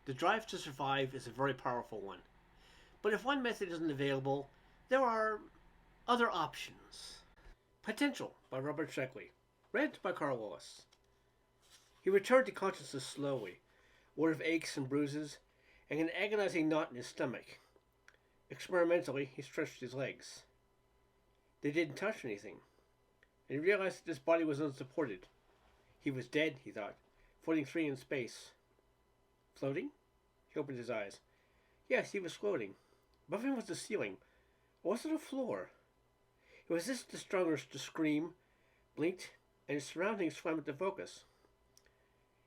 The drive to survive is a very powerful one. But if one method isn't available, there are other options. Potential by Robert Sheckley. Read by Karl. He returned to consciousness slowly, aware of aches and bruises, and an agonizing knot in his stomach. Experimentally, he stretched his legs. They didn't touch anything, and he realized that his body was unsupported. He was dead, he thought, floating free in space. Floating? He opened his eyes. Yes, he was floating. Above him was the ceiling. Or was it a floor? It was this the stronger to scream, blinked, and his surroundings swam into focus.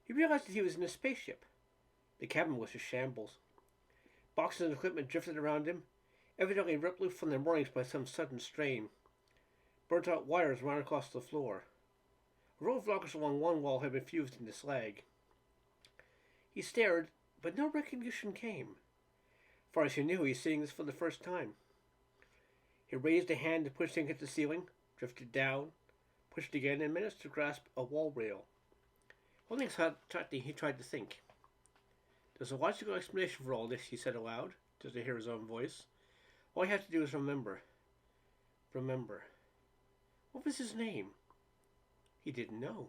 He realized that he was in a spaceship. The cabin was a shambles. Boxes and equipment drifted around him, evidently ripped loose from their moorings by some sudden strain. Burnt-out wires ran across the floor. A row of lockers along one wall had been fused into slag. He stared, but no recognition came. As far as he knew, he was seeing this for the first time. He raised a hand to push things at the ceiling, drifted down, pushed again, and managed to grasp a wall rail. Holding tightly, he tried to think. There's a logical explanation for all this, he said aloud, just to hear his own voice. All I have to do is remember. Remember. What was his name? He didn't know.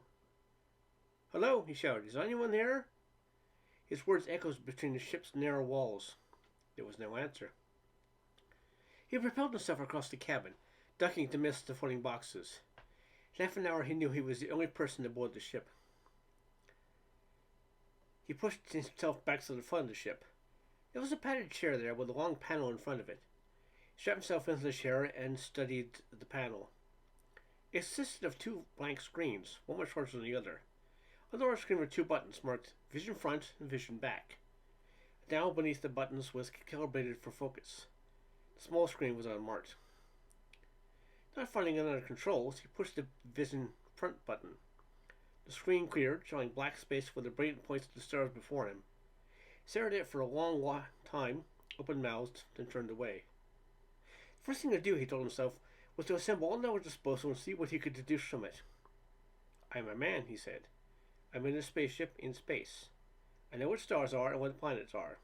Hello, he shouted. Is anyone there? His words echoed between the ship's narrow walls. There was no answer. He propelled himself across the cabin, ducking to miss the floating boxes. In half an hour he knew he was the only person aboard the ship. He pushed himself back to the front of the ship. There was a padded chair there with a long panel in front of it. He strapped himself into the chair and studied the panel. It consisted of two blank screens, one much larger than the other. On the lower screen were two buttons marked Vision Front and Vision Back. A dial beneath the buttons was calibrated for focus. The small screen was unmarked. Not finding it under controls, he pushed the Vision Front button. The screen cleared, showing black space with the brilliant points of the stars before him. He stared at it for a long time, open-mouthed, then turned away. The first thing to do, he told himself, was to assemble all knowledge disposal and see what he could deduce from it. I am a man, he said. I'm in a spaceship in space. I know what stars are and what planets are.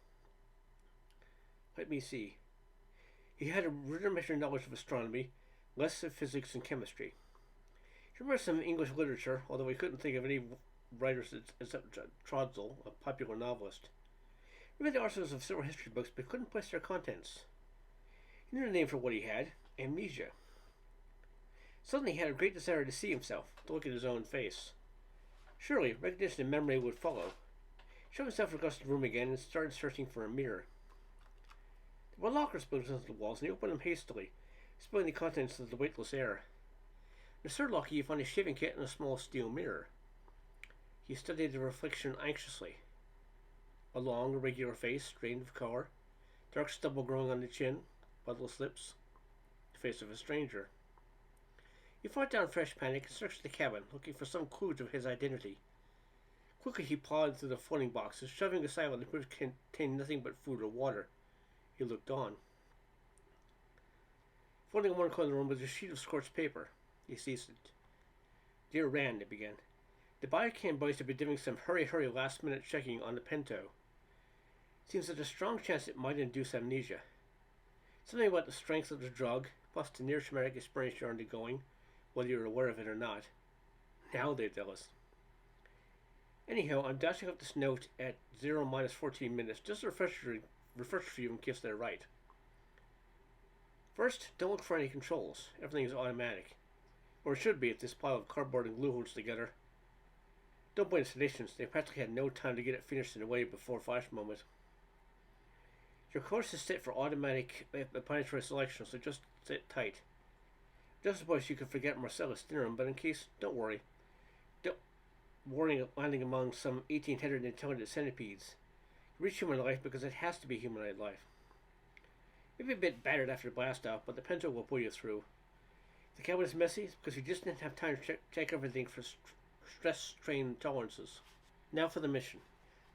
Let me see. He had a rudimentary knowledge of astronomy, less of physics and chemistry. He remembered some English literature, although he couldn't think of any writers except Trodsell, a popular novelist. He read the articles of several history books, but couldn't place their contents. He knew the name for what he had, amnesia. Suddenly he had a great desire to see himself, to look at his own face. Surely, recognition and memory would follow. He shoved himself across the room again and started searching for a mirror. There were lockers built into the walls, and he opened them hastily, spilling the contents into the weightless air. In the third locker he found a shaving kit and a small steel mirror. He studied the reflection anxiously. A long, irregular face, drained of color, dark stubble growing on the chin, bloodless lips, the face of a stranger. He fought down fresh panic and searched the cabin, looking for some clue to his identity. Quickly he pawed through the floating boxes, shoving aside what appeared to contain nothing but food or water. He looked on. Floating in one corner of the room was a sheet of scorched paper. He seized it. Dear Rand, it began. The Biocam boys have been doing some hurry last-minute checking on the Pinto. Seems there's a strong chance it might induce amnesia. Something about the strength of the drug, plus the near-traumatic experience you're undergoing, whether you're aware of it or not. Now they tell us. Anyhow, I'm dashing up this note at 0-14 minutes, just a refresher for you in case they're right. First, don't look for any controls. Everything is automatic. Or it should be if this pile of cardboard and glue holds together. Don't blame the seditions. They practically had no time to get it finished in a way before flash moment. Your course is set for automatic planetary selection, so just sit tight. Just suppose you could forget Marcellus Theorem, but in case, don't worry. Don't worry of landing among some 1,800 intelligent centipedes. You reach human life because it has to be humanoid life. Maybe a bit battered after blast off, but the Pinto will pull you through. If the cabin is messy, it's because you just didn't have time to check everything for stress strain tolerances. Now for the mission.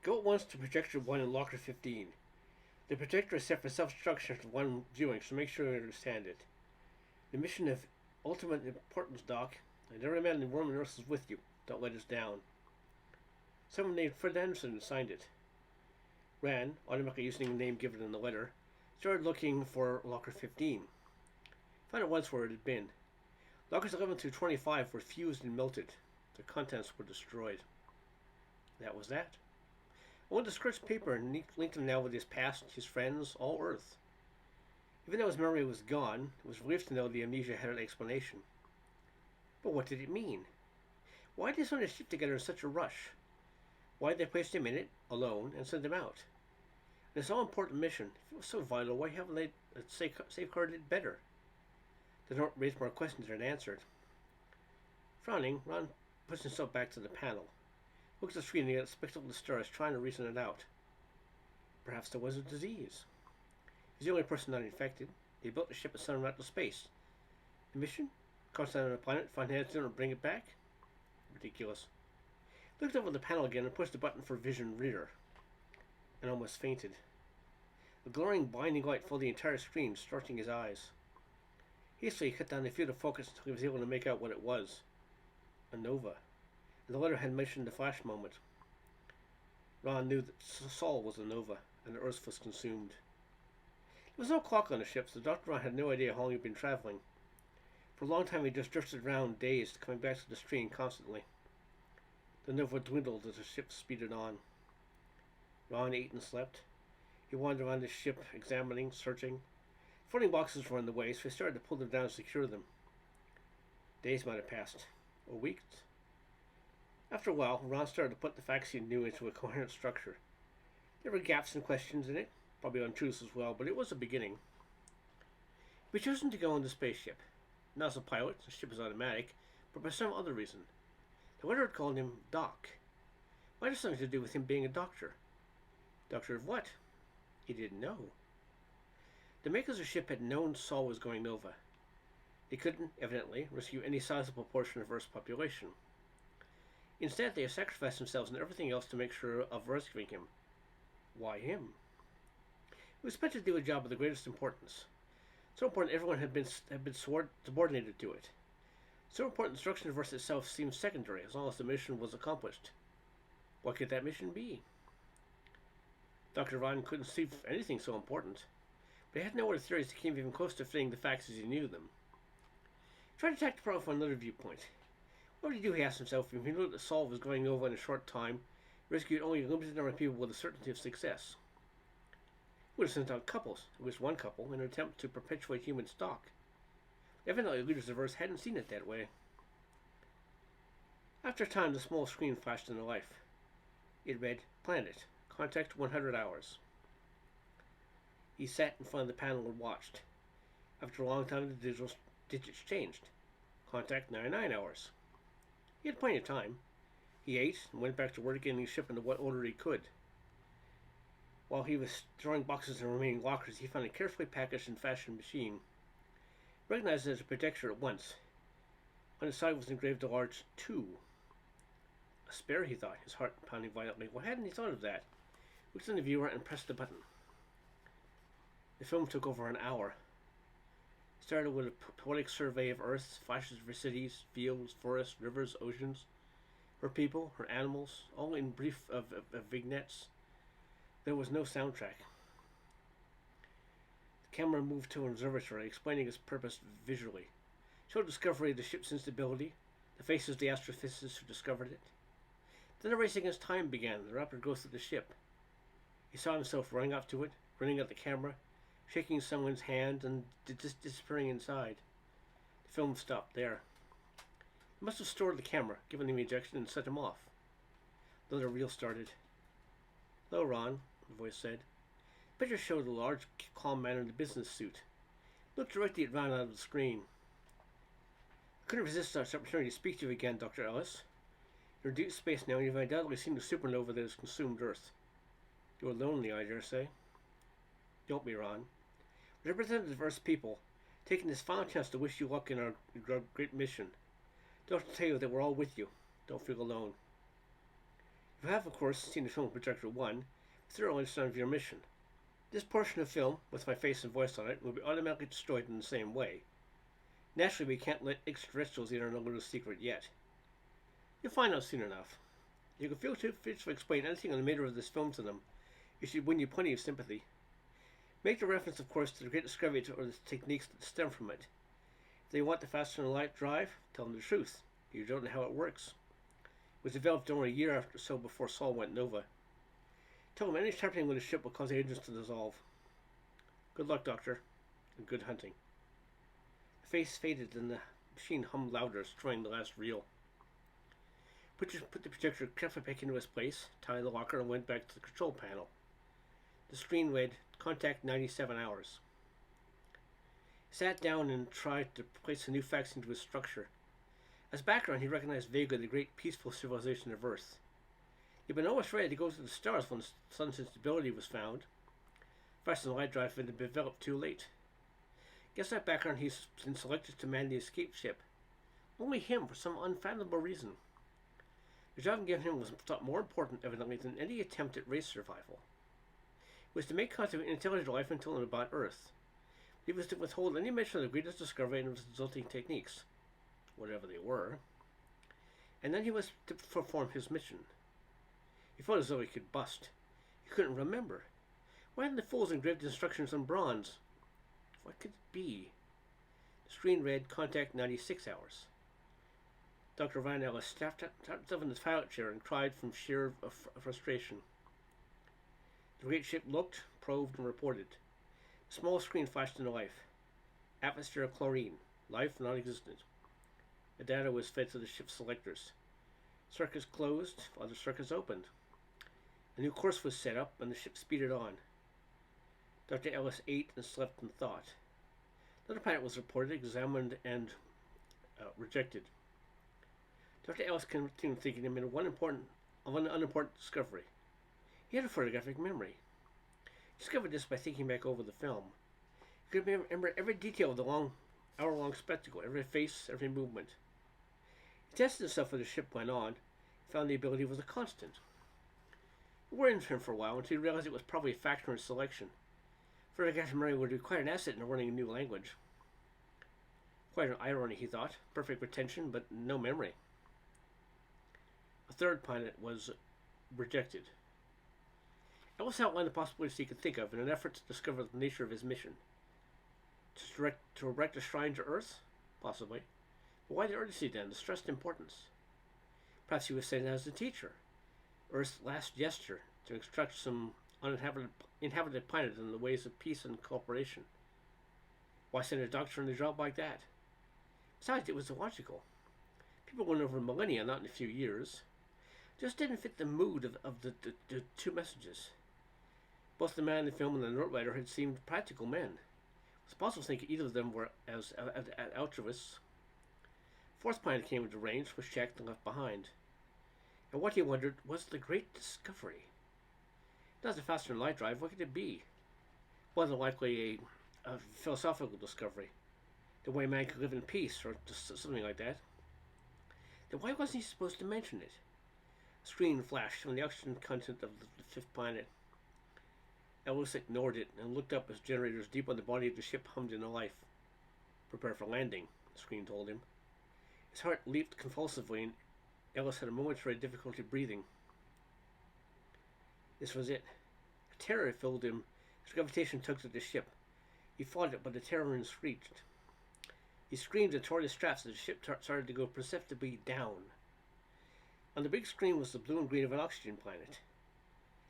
Go at once to Projector 1 in Locker 15. The projector is set for self-destruction after one viewing, so make sure you understand it. The mission of ultimate importance, Doc, and every man in the room and nurse is with you. Don't let us down. Someone named Fred Anderson signed it. Ran, automatically using the name given in the letter, started looking for locker 15. Found at once where it had been. Lockers 11 through 25 were fused and melted. Their contents were destroyed. That was that. I wanted to scratch paper and link him now with his past, his friends, all Earth. Even though his memory was gone, it was relief to know the amnesia had an explanation. But what did it mean? Why did they send a ship together in such a rush? Why did they place him in it, alone, and send him out? And this all-important mission, if it was so vital, why haven't they safeguarded it better? The note raised more questions than answered. Frowning, Ron pushed himself back to the panel. Looked at the screen and got a spectacle of stars, trying to reason it out. Perhaps there was a disease. He was the only person not infected. They built the ship and sent him out to space. The mission? Cross down on a planet, find Hanson, and bring it back? Ridiculous. Looked over the panel again and pushed the button for Vision Reader. And almost fainted. A glowing, blinding light filled the entire screen, starting his eyes. Hastily he cut down the field of focus until he was able to make out what it was. A nova. And the letter had mentioned the flash moment. Ron knew that Sol was a nova, and the Earth was consumed. There was no clock on the ship, so Dr. Ron had no idea how long he'd been traveling. For a long time he just drifted around, dazed, coming back to the screen constantly. The nova dwindled as the ship speeded on. Ron ate and slept. He wandered around the ship, examining, searching. Floating boxes were in the way, so he started to pull them down and secure them. Days might have passed, or weeks. After a while, Ron started to put the facts he knew into a coherent structure. There were gaps and questions in it, probably untruths as well, but it was a beginning. He was chosen to go on the spaceship. Not as a pilot, the ship was automatic, but by some other reason. The letter had called him Doc. Might have something to do with him being a doctor. Doctor of what? He didn't know. The makers of the ship had known Sol was going nova. They couldn't, evidently, rescue any sizable portion of Earth's population. Instead, they have sacrificed themselves and everything else to make sure of rescuing him. Why him? He was expected to do a job of the greatest importance. So important everyone had been subordinated to it. So important the destruction of Earth itself seemed secondary as long as the mission was accomplished. What could that mission be? Dr. Ron couldn't see anything so important, but he had no other theories that came even close to fitting the facts as he knew them. He tried to attack the problem from another viewpoint. What would he do, he asked himself, if he knew that Sol was going over in a short time, rescued only a limited number of people with the certainty of success? He would have sent out couples, at least one couple, in an attempt to perpetuate human stock. Evidently, leaders of Earth hadn't seen it that way. After a time, the small screen flashed into life. It read, Planet, contact 100 hours. He sat in front of the panel and watched. After a long time, the digits changed. Contact 99 hours. He had plenty of time. He ate and went back to work getting his ship into what order he could. While he was throwing boxes in remaining lockers, he found a carefully packaged and fashioned machine. He recognized it as a projector at once. On its side was engraved a large 2. A spare, he thought, his heart pounding violently. Why hadn't he thought of that? He looked in the viewer and pressed the button. The film took over an hour. It started with a poetic survey of Earth, flashes of her cities, fields, forests, rivers, oceans, her people, her animals, all in brief of vignettes. There was no soundtrack. The camera moved to an observatory, explaining its purpose visually. It showed discovery of the ship's instability, the faces of the astrophysicists who discovered it. Then a race against time began, the rapid growth of the ship. He saw himself running up to it, grinning at the camera, shaking someone's hand and disappearing inside. The film stopped there. He must have stored the camera, given him the ejection, and set him off. Then the reel started. Hello, Ron, the voice said. The picture showed a large, calm man in a business suit. He looked directly at Ron out of the screen. I couldn't resist such opportunity to speak to you again, Dr. Ellis. You're in deep space now, and you've undoubtedly seen the supernova that has consumed Earth. You're lonely, I dare say. Don't be, Ron. Representatives of Earth's people, taking this final chance to wish you luck in our great mission. Don't tell you that we're all with you. Don't feel alone. You have, of course, seen the film Projector 1, with thorough understanding of your mission. This portion of film, with my face and voice on it, will be automatically destroyed in the same way. Naturally, we can't let extraterrestrials in on a little secret yet. You'll find out soon enough. You can feel too free to explain anything on the matter of this film to them. It should win you plenty of sympathy. Make the reference, of course, to the great discovery or the techniques that stem from it. If they want the faster than light drive, tell them the truth. You don't know how it works. It was developed only a year or so before Sol went nova. Tell them any tampering with the ship will cause the engines to dissolve. Good luck, Doctor, and good hunting. The face faded and the machine hummed louder, destroying the last reel. Put the projector carefully back into its place, tied the locker, and went back to the control panel. The screen read, "Contact 97 hours." He sat down and tried to place the new facts into his structure. As background, he recognized vaguely the great peaceful civilization of Earth. He'd been almost ready to go to the stars when the sun's instability was found. Faster than light drive had been developed too late. Against that background, he's been selected to man the escape ship. Only him, for some unfathomable reason. The job given him was thought more important, evidently, than any attempt at race survival. It was to make contact with intelligent life until and about Earth. He was to withhold any mention of the greatest discovery and its resulting techniques, whatever they were, and then he was to perform his mission. He felt as though he could bust. He couldn't remember. Why hadn't the fools engraved instructions on bronze? What could it be? The screen read, "Contact 96 hours." Dr. Van Ellis sat himself in his pilot chair and cried from sheer frustration. The great ship looked, probed, and reported. The small screen flashed into life. Atmosphere of chlorine. Life non-existent. The data was fed to the ship's selectors. Circuits closed, other circuits opened. A new course was set up, and the ship speeded on. Dr. Ellis ate and slept and thought. Another planet was reported, examined, and rejected. Dr. Ellis continued thinking of one unimportant discovery. He had a photographic memory. He discovered this by thinking back over the film. He could remember every detail of the hour-long spectacle, every face, every movement. He tested himself as the ship went on, and found the ability was a constant. It worried him for a while until he realized it was probably a factor in selection. Photographic memory would be quite an asset in learning a new language. Quite an irony, he thought. Perfect retention, but no memory. A third planet was rejected. Ellis outlined the possibilities he could think of in an effort to discover the nature of his mission. To erect a shrine to Earth? Possibly. But why the urgency then, the stressed importance? Perhaps he was sent as a teacher. Earth's last gesture to instruct some inhabited planet in the ways of peace and cooperation. Why send a doctor on a job like that? Besides, it was illogical. People went over millennia, not in a few years. Just didn't fit the mood of the two messages. Both the man in the film and the note writer had seemed practical men. It was possible to think either of them were as altruists. Fourth planet came into range, was checked and left behind. And what he wondered was the great discovery. Not the faster than light drive, what could it be? Wasn't likely a philosophical discovery. The way man could live in peace, or just something like that. Then why wasn't he supposed to mention it? A screen flashed on the oxygen content of the fifth planet. Ellis ignored it and looked up as generators deep on the body of the ship hummed into life. "Prepare for landing," the screen told him. His heart leaped convulsively and Ellis had a momentary difficulty breathing. This was it. A terror filled him. His gravitation tugged at the ship. He fought it, but the terror screeched. He screamed and tore the straps as the ship started to go perceptibly down. On the big screen was the blue and green of an oxygen planet.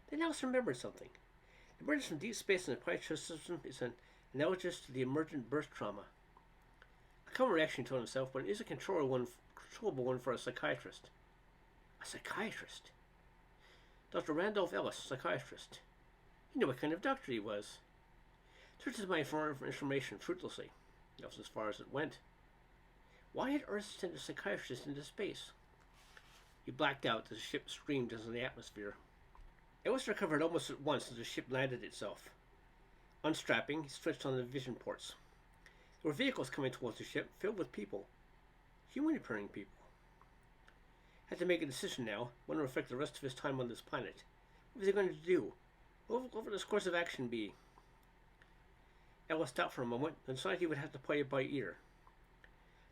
Then Ellis remembered something. Emergence from deep space in the planetary system is an analogous to the emergent birth trauma. A common reaction, he told himself, but it is a controllable one for a psychiatrist. A psychiatrist? Dr. Randolph Ellis, psychiatrist. He knew what kind of doctor he was. Searched my information fruitlessly. That was as far as it went. Why had Earth sent a psychiatrist into space? He blacked out as the ship screamed into the atmosphere. Ellis recovered almost at once as the ship landed itself. Unstrapping, he switched on the vision ports. There were vehicles coming towards the ship, filled with people. Human-appearing people. Had to make a decision now, what would affect the rest of his time on this planet. What was he going to do? What would his course of action be? Ellis stopped for a moment and decided he would have to play it by ear.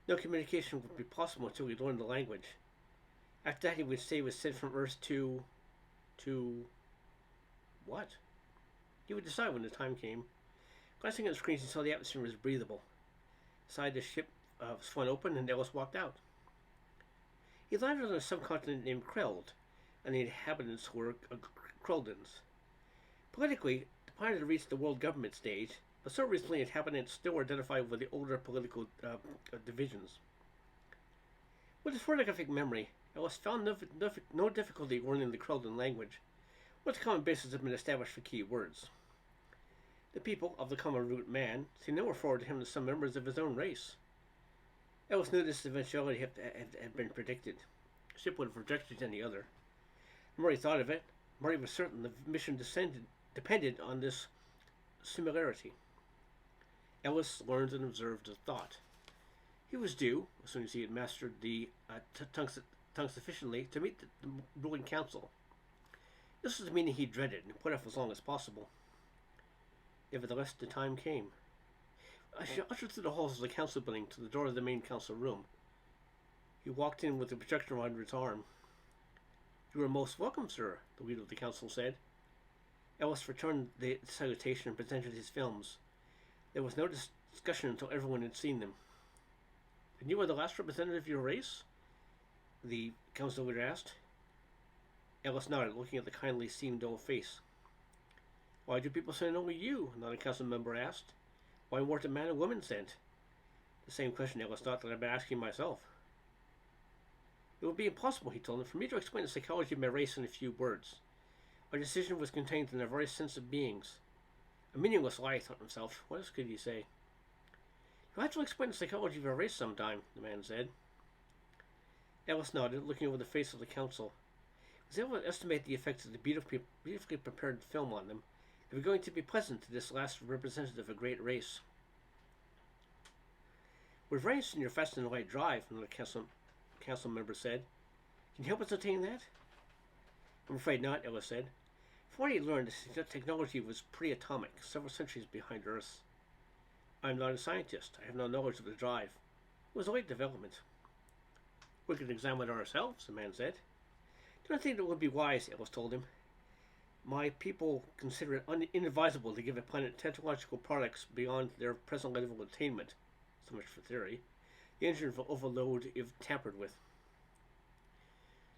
No communication would be possible until he learned the language. After that, he would say he was sent from Earth to what? He would decide when the time came. Glancing at the screens, he saw the atmosphere was breathable. Inside the ship swung open, and Ellis walked out. He landed on a subcontinent named Kreld, and the inhabitants were Kreldans. Politically, the planet had reached the world government stage, but so recently inhabitants still were identified with the older political divisions. With his photographic memory, Ellis found no difficulty learning the Kreldan language, once common bases had been established for key words. The people of the common root man seemed to refer to him as some members of his own race. Ellis knew this eventuality had been predicted. The ship would have rejected any other. The more he thought of it, the more he was certain the mission depended on this similarity. Ellis learned and observed the thought. He was due, as soon as he had mastered the tongue sufficiently, to meet the ruling council. This was the meeting he dreaded and put off as long as possible. Nevertheless, the time came. I ushered through the halls of the council building to the door of the main council room. He walked in with the projector under his arm. "You are most welcome, sir," the leader of the council said. Ellis returned the salutation and presented his films. There was no discussion until everyone had seen them. "And you are the last representative of your race?" the council leader asked. Ellis nodded, looking at the kindly seamed old face. "Why do people send only you?" another council member asked. "Why weren't a man and woman sent?" The same question Ellis thought that I'd been asking myself. "It would be impossible," he told him, "for me to explain the psychology of my race in a few words. Our decision was contained in our very sense of beings." A meaningless lie, he thought himself. What else could he say? "You'll have to explain the psychology of our race sometime," the man said. Ellis nodded, looking over the face of the council. He was able to estimate the effects of the beautifully prepared film on them. They were going to be pleasant to this last representative of a great race. "We're very interested in your fast and light drive," another council member said. "Can you help us attain that?" "I'm afraid not," Ellis said. From what he learned, the technology was pre-atomic, several centuries behind Earth's. "I'm not a scientist. I have no knowledge of the drive. It was a late development." "We could examine it ourselves," the man said. "Do not think that would be wise," Ellis told him. "My people consider it inadvisable to give a planet technological products beyond their present level of attainment. So much for theory. The engine will overload if tampered with."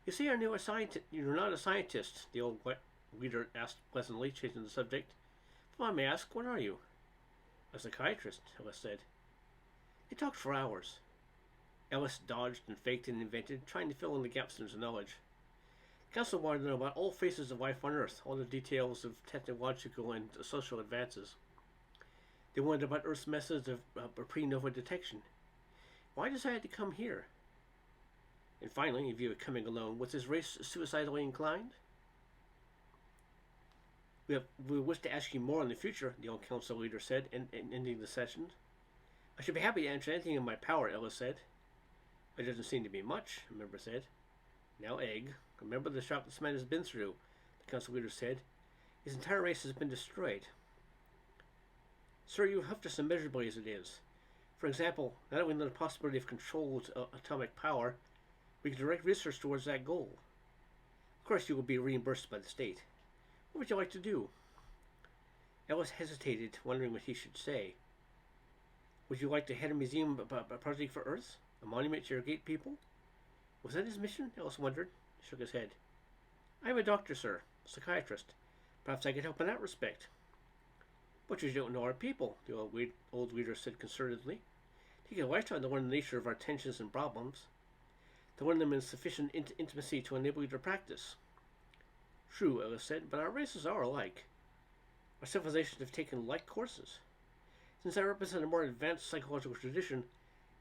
"You say you're not a scientist," the old leader asked pleasantly, changing the subject. "If I may ask, what are you?" "A psychiatrist," Ellis said. They talked for hours. Ellis dodged and faked and invented, trying to fill in the gaps in his knowledge. The council wanted to know about all phases of life on Earth, all the details of technological and social advances. They wanted about Earth's methods of pre-nova detection. Why decide to come here? And finally, in view of coming alone, was his race suicidally inclined? We wish to ask you more in the future," the old council leader said, ending the session. "I should be happy to answer anything in my power," Ellis said. "It doesn't seem to be much," a member said. "Now, Egg, remember the shock this man has been through," the council leader said. "His entire race has been destroyed." "Sir, you have helped us immeasurably as it is. For example, now that we know the possibility of controlled atomic power, we can direct research towards that goal. Of course, you will be reimbursed by the state. What would you like to do?" Ellis hesitated, wondering what he should say. "Would you like to head a museum project for Earth? A monument to your gate people?" Was that his mission? Ellis wondered. He shook his head. "I am a doctor, sir. A psychiatrist. Perhaps I could help in that respect." "But you don't know our people," the old leader said concernedly. "Take a lifetime to learn the nature of our tensions and problems. To learn them in sufficient intimacy to enable you to practice." "True," Ellis said, "but our races are alike. Our civilizations have taken like courses. Since I represent a more advanced psychological tradition,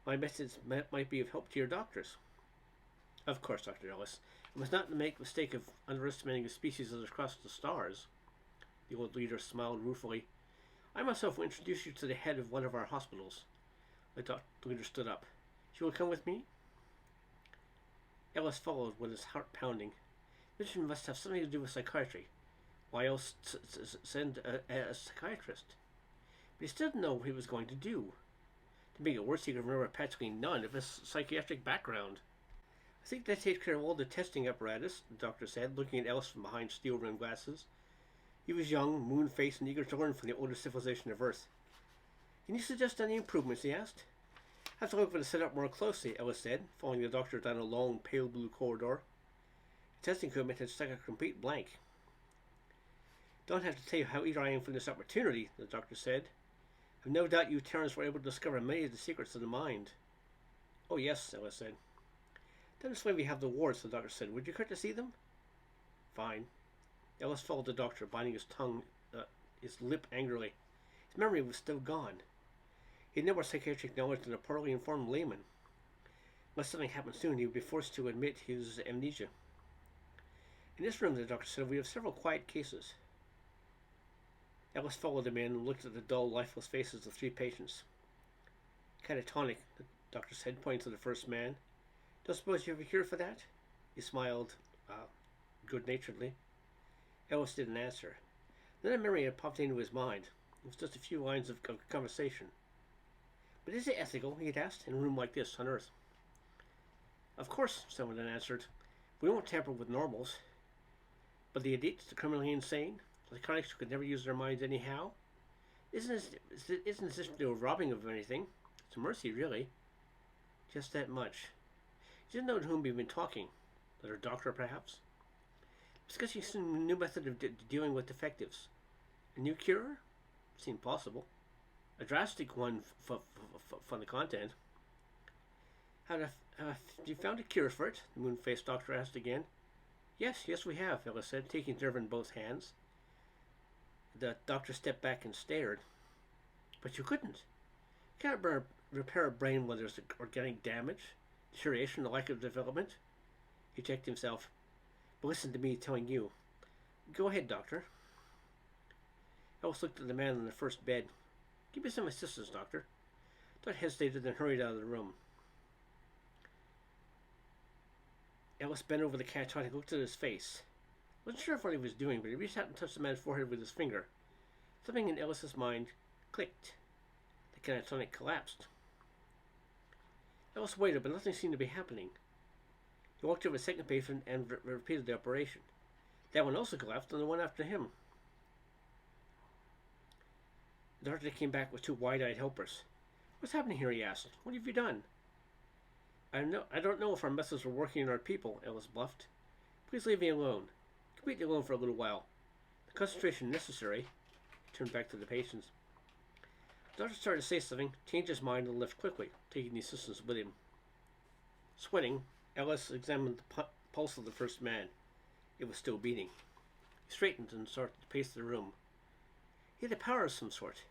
my methods might be of help to your doctors." "Of course, Dr. Ellis. I must not make the mistake of underestimating a species that has crossed the stars." The old leader smiled ruefully. "I myself will introduce you to the head of one of our hospitals." The leader stood up. "She will come with me?" Ellis followed with his heart pounding. Mission must have something to do with psychiatry. Why else send a psychiatrist? But he still didn't know what he was going to do. To make it worse, he could remember practically none of his psychiatric background. "I think that takes care of all the testing apparatus," the doctor said, looking at Ellis from behind steel-rimmed glasses. He was young, moon-faced, and eager to learn from the older civilization of Earth. Can you suggest any improvements? He asked. I have to look at the setup more closely, Ellis said, following the doctor down a long, pale blue corridor. The testing equipment had struck a complete blank. Don't have to tell you how eager I am for this opportunity, the doctor said. I've no doubt you Terrans were able to discover many of the secrets of the mind. Oh, yes, Ellis said. Then this way we have the wards, the doctor said. Would you care to see them? Fine. Ellis followed the doctor, biting his lip angrily. His memory was still gone. He had no more psychiatric knowledge than a poorly informed layman. Unless something happened soon, he would be forced to admit his amnesia. In this room, the doctor said, we have several quiet cases. Ellis followed him in and looked at the dull, lifeless faces of 3 patients. Catatonic, the doctor said, pointing to the first man. Don't suppose you have a cure for that? He smiled good-naturedly. Ellis didn't answer. Then a memory had popped into his mind. It was just a few lines of conversation. But is it ethical, he had asked, in a room like this on Earth? Of course, someone had answered. We won't tamper with normals. But the idiots, the criminally insane, the psychotics who could never use their minds anyhow? Isn't this no robbing of anything? It's a mercy, really. Just that much. He didn't know to whom he'd been talking. That her doctor, perhaps? Discussing some new method of dealing with defectives. A new cure? Seemed possible. A drastic one for the content. Have you found a cure for it? The moon-faced doctor asked again. Yes, we have, Ellis said, taking the nerve in both hands. The doctor stepped back and stared. But you couldn't. You can't repair a brain when there's organic damage, deterioration, the lack of development. He checked himself. But listen to me telling you. Go ahead, doctor. Ellis looked at the man on the first bed. Give me some assistance, doctor. Doctor hesitated, then hurried out of the room. Ellis bent over the catatonic and looked at his face. Wasn't sure what he was doing, but he reached out and touched the man's forehead with his finger. Something in Ellis's mind clicked. The catatonic collapsed. Ellis waited, but nothing seemed to be happening. He walked over to the second patient and repeated the operation. That one also collapsed, and the one after him. The doctor came back with 2 wide-eyed helpers. What's happening here? He asked. What have you done? I don't know if our methods are working on our people, Ellis bluffed. Please leave me alone. Completely alone for a little while. The concentration necessary. He turned back to the patients. The doctor started to say something, changed his mind, and left quickly, taking the assistants with him. Sweating, Ellis examined the pulse of the first man. It was still beating. He straightened and started to pace the room. He had a power of some sort.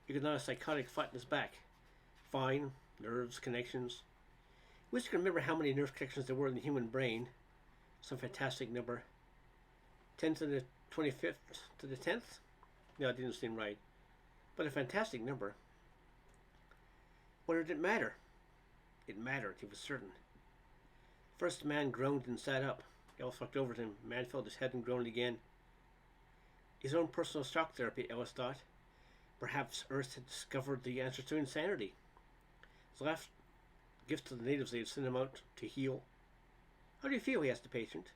He could not a psychotic flatten his back. Fine, nerves, connections. He wished he could remember how many nerve connections there were in the human brain. Some fantastic number. 10 to the 25th to the 10th? No, it didn't seem right. But a fantastic number. What did it matter? It mattered, he was certain. The first man groaned and sat up. Ellis walked over to him. The man filled his head and groaned again. His own personal shock therapy, Ellis thought. Perhaps Earth had discovered the answer to insanity. His last gift to the natives they had sent him out to heal. How do you feel? He asked the patient.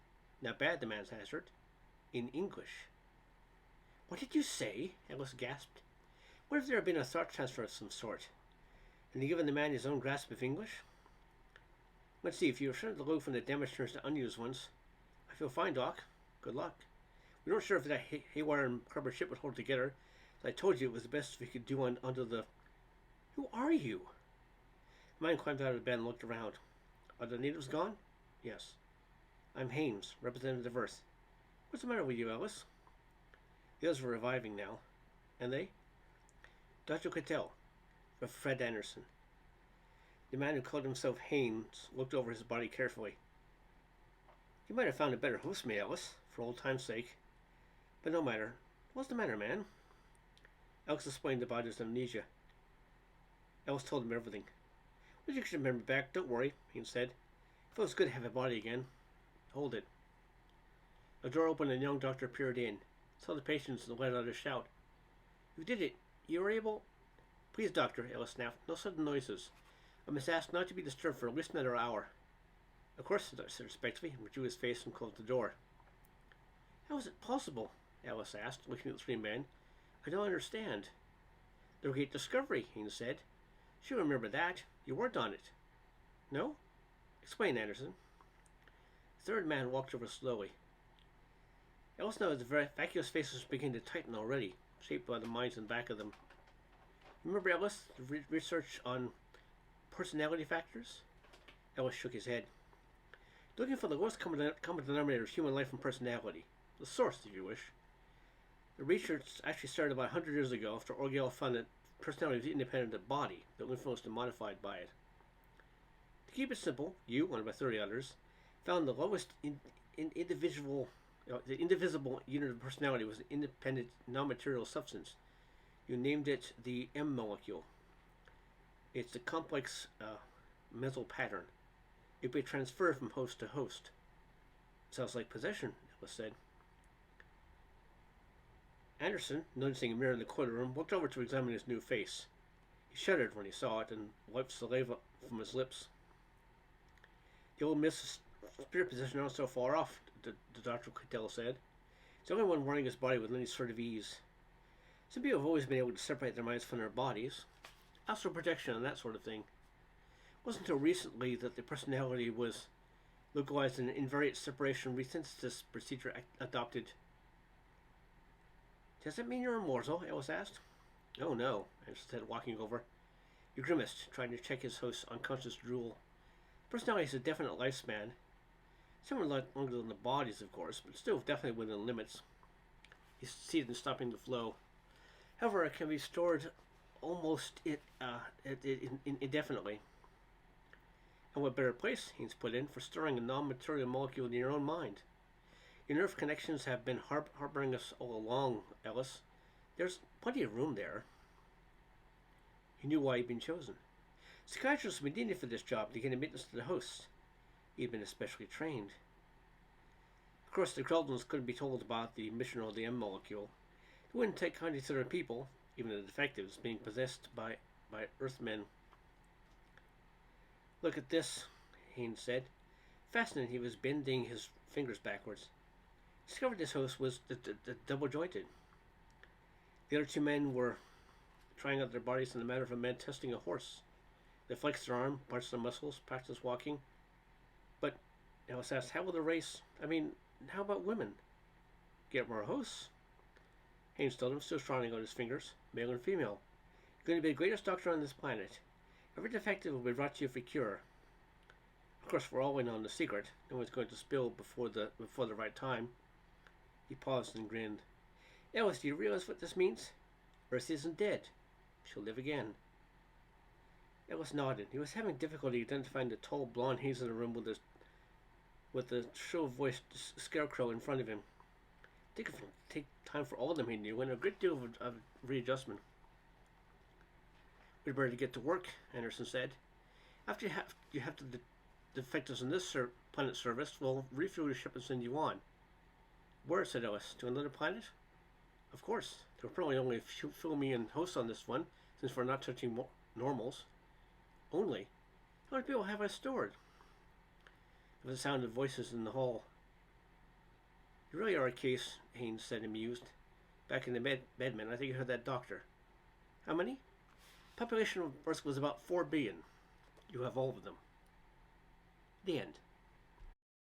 Not bad, the man answered. In English. What did you say? Ellis gasped. What if there had been a thought transfer of some sort? And he given the man his own grasp of English? Let's see, if you return the load from the damaged turns to unused ones. I feel fine, Doc. Good luck. We weren't sure if that haywire and rubber ship would hold together. As I told you, it was the best we could do under the... Who are you? The man climbed out of bed and looked around. Are the natives gone? Yes. I'm Haines, representative of Earth. What's the matter with you, Ellis? The others were reviving now. And they? Dr. Cattell, Fred Anderson. The man who called himself Haines looked over his body carefully. You might have found a better host, me, Ellis, for old time's sake. But no matter. What's the matter, man? Ellis explained about his amnesia. Ellis told him everything. Well, you should remember back. Don't worry, Haines said. It feels good to have a body again. Hold it. A door opened and a young doctor peered in. Saw the patients and let out a shout. You did it. You were able... Please, doctor, Ellis snapped. No sudden noises. I must ask not to be disturbed for at least another hour. Of course, the doctor said respectfully, withdrew his face and closed the door. How is it possible? Alice asked, looking at the three men. I don't understand. The great discovery, Haynes said. She'll remember that. You worked on it. No? Explain, Anderson. The third man walked over slowly. Alice noticed the vacuous faces beginning to tighten already, shaped by the minds in back of them. Remember, Ellis, the research on personality factors? Ellis shook his head. Looking for the lowest common denominator of human life and personality. The source, if you wish. The research actually started about 100 years ago after Orgel found that personality was independent of body, but influenced and modified by it. To keep it simple, you, one of my 30 others, found the lowest indivisible unit of personality was an independent, non-material substance. You named it the M molecule. It's a complex mental pattern. It may transfer from host to host. Sounds like possession, it was said. Anderson, noticing a mirror in the corner room, walked over to examine his new face. He shuddered when he saw it and wiped saliva from his lips. The old mist's spirit possession not so far off, the Dr. Cattell said. It's the only one wearing his body with any sort of ease. Some people have always been able to separate their minds from their bodies. Astral projection and that sort of thing. It wasn't until recently that the personality was localized in an invariant separation resynthesis procedure adopted. Does it mean you're immortal? Ellis asked. Oh no, Anderson said, walking over. He grimaced, trying to check his host's unconscious drool. Personality has a definite lifespan. Somewhat longer than the bodies, of course, but still definitely within limits. He succeeded in stopping the flow. However, it can be stored almost indefinitely. And what better place, Haynes put in, for storing a non-material molecule in your own mind? Your nerve connections have been harboring us all along, Ellis. There's plenty of room there. He knew why he'd been chosen. Psychiatrists would be needed for this job to gain admittance to the hosts. He'd been especially trained. Of course, the Creldons couldn't be told about the mission of the M molecule. They wouldn't take kindly to their people, even the defectives, being possessed by Earthmen. Look at this, Haynes said. Fascinating, he was bending his fingers backwards. Discovered this host was the double-jointed. The other two men were trying out their bodies in the manner of a man testing a horse. They flexed their arm, parched their muscles, practiced walking. But Alice asked, how will the race, how about women? Get more hosts? Haynes told him, still strawing out his fingers, male and female. You're going to be the greatest doctor on this planet. Every defective will be brought to you for cure. Of course, we're all in on the secret. No one's going to spill before the right time. He paused and grinned. Alice, do you realize what this means? Earth isn't dead. She'll live again. Alice nodded. He was having difficulty identifying the tall blonde haze in the room with the shrill-voiced scarecrow in front of him. I think it would take time for all of them, he knew, and a great deal of readjustment. We'd better get to work, Anderson said. After you have the defectives in this planet service, we'll refuel your ship and send you on. Where, said Ellis, to another planet? Of course. There will probably only fill me and hosts on this one, since we're not touching normals. Only? How many people have I stored? There was a sound of voices in the hall. You really are a case, Haynes said, amused. Back in the bedman, I think you heard that doctor. How many? Population of Earth was about 4 billion. You have all of them. The end.